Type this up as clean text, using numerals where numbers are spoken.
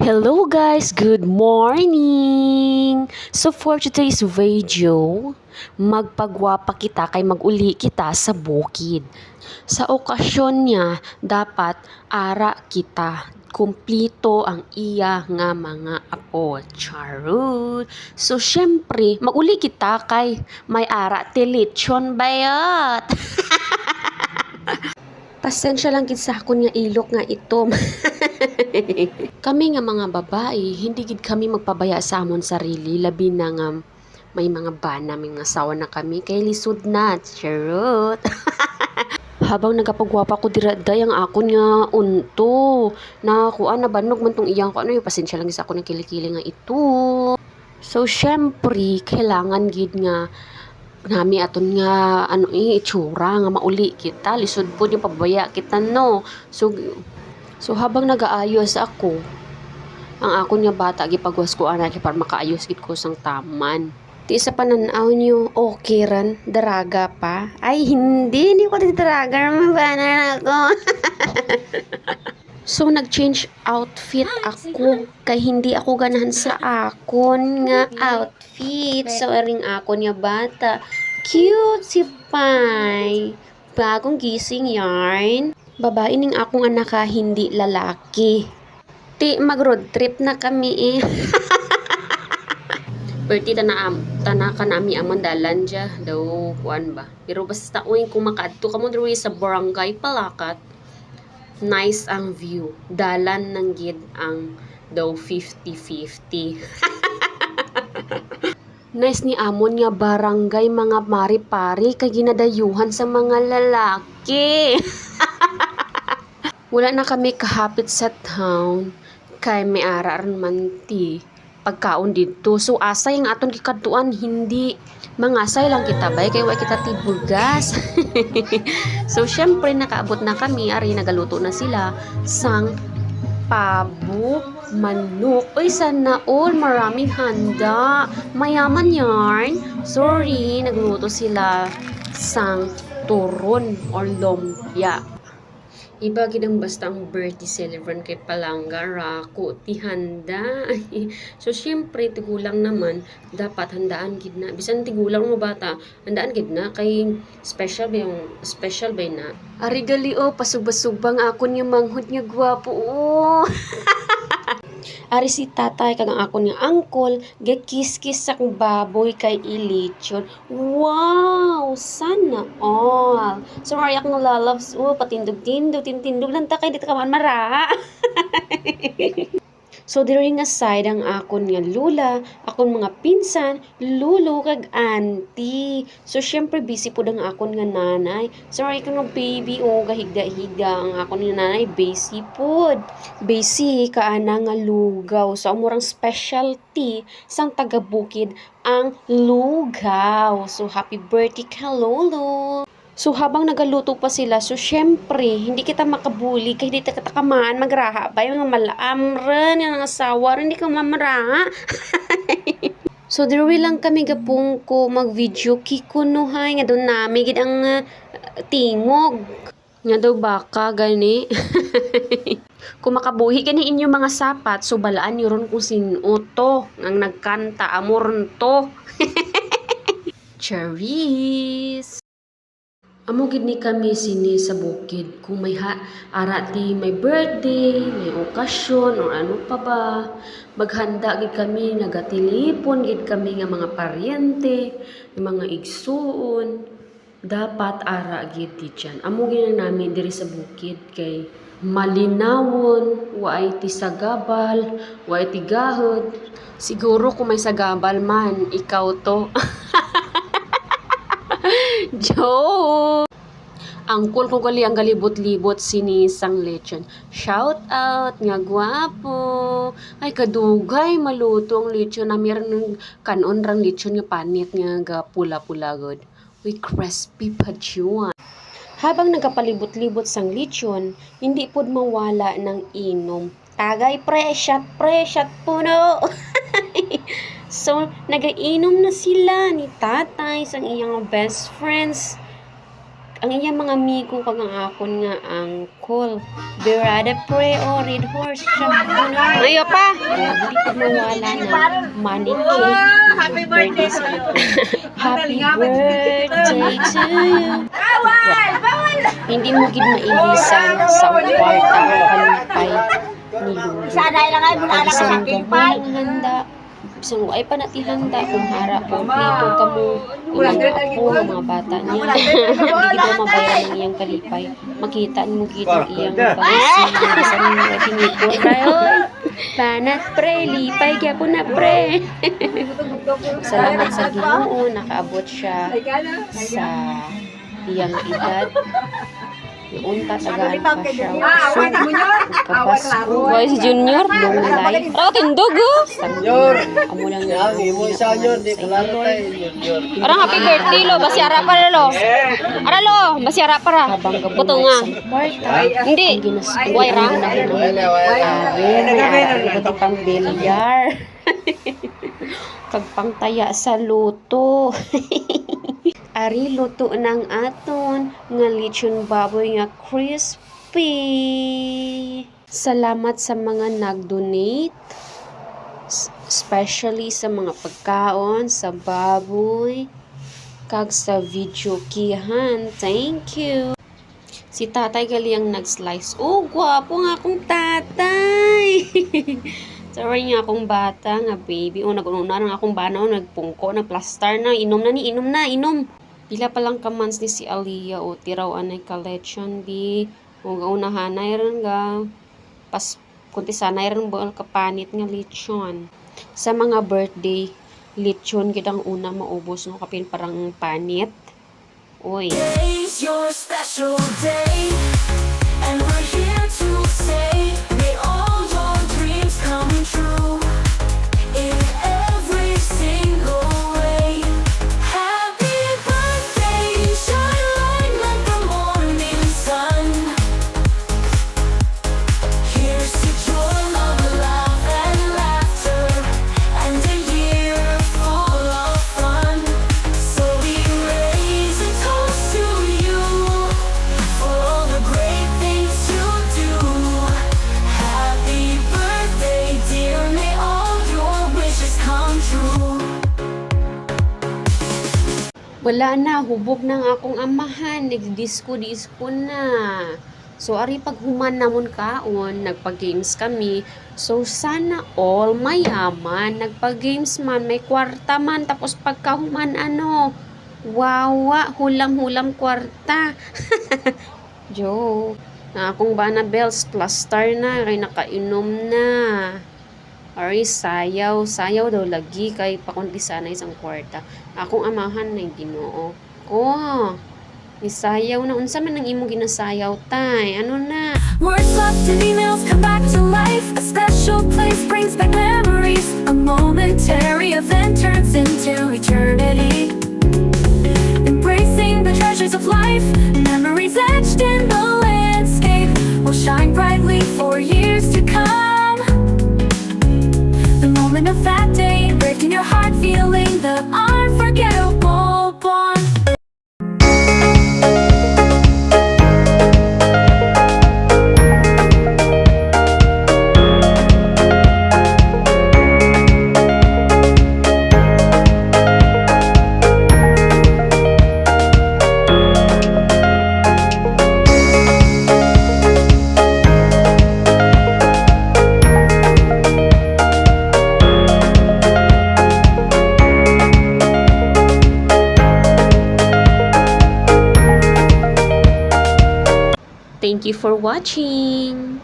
Hello guys, good morning! So for today's video, magpagwapa kita kay maguli kita sa bukid. Sa okasyon niya, dapat ara kita. Kumplito ang iya nga mga apo. Charot! So syempre, maguli kita kay may ara tilitsyon bayat. Pasensya lang gid sa akon nga ilok nga itom. Kami nga mga babae, hindi gid kami magpabaya sa amon sarili, labi na nga may mga bana, may mga asawa na kami, kay lisod na, charot. Habang nagapagwapa ko diraday ang akon nga unto, na kuan nabanog man tong iyang ko ano yung pasensya lang sa akon ng kilikili nga ito. So syempre, kailangan gid nga nami aton nga itsura nga mauli kita, lisod po yung pabaya kita no. So habang nagaayos ako, ang akon nga bata gipagwas ko ana para makaayos gid ko sang taman. Ti sa pananaw niyo, okay ran daraga pa? Ay hindi ko daraga, mabana ako. So nag-change outfit ako kay hindi ako ganahan sa akon nga outfit. So aring akon nga bata, cute si Pai. Bagong gising yarn. Babae ning akong anak ha, hindi lalaki. Ti mag-road trip na kami eh. Perti tanaka nami amon dalan dya daw kuan ba. Pero basta uwing kumakadto kamo diri sa barangay Palakat. Nice ang view. Dalan ng gid ang daw 50-50. Nice ni amon nga barangay mga mari-pari kay ginadayuhan sa mga lalaki. Wala na kami kahapit sa town kay may araran man ti pagkaon dito. So asay ang aton gikadtuan, hindi mangasay lang kita bay kay wa kita tibugas. So syempre nakaabot na kami, ari nagaluto na sila sang pabo, manok. Uy, sana all maraming handa. Mayaman yarn. Sorry, nagluto sila sang turon or lumpia. Iba gid ang basta ang birthday celebrant kay palangga rako ti handa. So syempre tigulang naman dapat handaan gid na. Bisan tigulang mo bata, handaan gid na kay special ba na. Ari gali o pasubasubang akon yung manghud nga gwapo o. Ari si tatay kag ang akon nga angkol gakis-kis sa baboy kay ilitsyon. Wow, sana all. So mariak nga lalabs patindog-tindog tindog lang ta kay dito ka man mara. So diri nga side ang akon nga lula, akon mga pinsan, lulo kag auntie. So syempre busy pud ang akon nga nanay. Sorry ka nga baby gahigda-higda ang akon nga nanay busy pud. Busy kaana nga lugaw. So amurang specialty sang taga-bukid ang lugaw. So happy birthday ka lolo. So habang nagaluto pa sila, so syempre, hindi kita makabuli, kaya hindi kita kamaan, magraha ba yung malaam rin, yung asawa rin, hindi ka mamaraha. So diri lang kami gapong ko mag-video kikunuhay, nga doon namin, gid ang tingog. Nga daw baka, gani. Kung makabuhi gani inyong mga sapat, so balaan nyo ron kung sino to, ang nagkanta, amor to. Charis! Amo gid ni kami sini sa bukid kung may arati may birthday, may okasyon or ano pa ba, maghanda gid kami, nagatilipon gid kami nga mga paryente, mga igsuon, dapat ara gid di dyan. Amo gid namin diri sa bukid kay malinawon, waay ti sagabal, waay ti gahod. Siguro kung may sagabal man, ikaw to. Joke! Angkol ko gali ang galibot-libot sinisang lechon. Shout out nga gwapo. Ay kadugay maluto ang lechon na meron kanon rang lechon nga panit nga ga pula-pula god. Uy crispy pa juan. Habang nagapalibot-libot sang lechon, hindi pod mawala ng inom. Tagay presyat puno. So, nagainom na sila ni tatay sang iyang best friends. ang iyang mga amigo kag ang akon nga ang call. Berada pre o red horse siya. Ayo pa. Hindi ko mawala na money cake. Happy birthday sa sa'yo. Happy birthday to you. Hindi mo gid mailisan sa kwarta ang kalipay ni Lulu. Sana lang ay mula na sa Isang kipay. gamay handa. Isang ay pa nati handa kung harap kung prito ka mo. Ilang ako ang mga bata niya. Hindi ko mabayaran ng iyang kalipay. Makita mo gid ang iyang pagkasin. Sa mga tinipon tayo. Panat pre, lipay kaya po na pre. Salamat sa Ginoo, nakaabot siya sa iyang edad. Unta tagaan pa siya. Kapasko. Boy, si Junior, long life. Oh, tindog oh. Junior. Amo lang Yan, imo isa yun, di kalala tayo, Junior. Arang happy birthday lo, basi ara para lo. Ara lo, basi ara para. Buto nga. Hindi. Why ra? Ito pang bilyar. Kag pangtaya sa luto. Ari luto ng aton nga lechon baboy nga crispy. Salamat sa mga nag-donate. Especially sa mga pagkaon, sa baboy, kag sa video kihan. Thank you. Si tatay gali ang nag-slice. Oh, gwapo nga akong tatay. Sorry nga akong bata nga baby. O nag-una nga akong banaw, nagpungko, nagplastar na. Inom na ni, inom. Pila pa lang ka months ni si Aliyah o tiraw anay ka lechon bi. O gaunahanay rin ga. Pas kunti sanay rin buol kapanit nga lechon. Sa mga birthday, lechon gid ang una maubos no kapin parang panit. Oy. Today's your special day, and we're here to say, may all your dreams come true in every single way. Happy birthday, shine like the morning sun. Here's to joy, love, laugh, and laughter, and a year full of fun. So we raise a toast to you for all the great things you do. Happy birthday, dear, may all your wishes come true. Wala na, hubog na nga akong amahan. Nag-disco na. So, ari paghuman namon kaon, nagpag-games kami. So, sana all mayaman. Nagpag-games man, may kwarta man. Tapos pagkahuman, wawa, hulam-hulam kwarta. Joke. Na akong bana bells, plus star na, kay nakainom na. Ari, sayaw daw lagi kay pakundi sana isang kwarta. Akong amahan na Ginoo ko. Isayaw na unsa man ang imong ginasayaw tay? Ano na? Words left in emails come back to life. A special place brings back memories. A momentary event turns into eternity. Embracing the treasures of life. Memories etched in the landscape will shine brightly for years to come. The moment of that day, breaking your heart, feeling the unforgettable bond. Thank you for watching.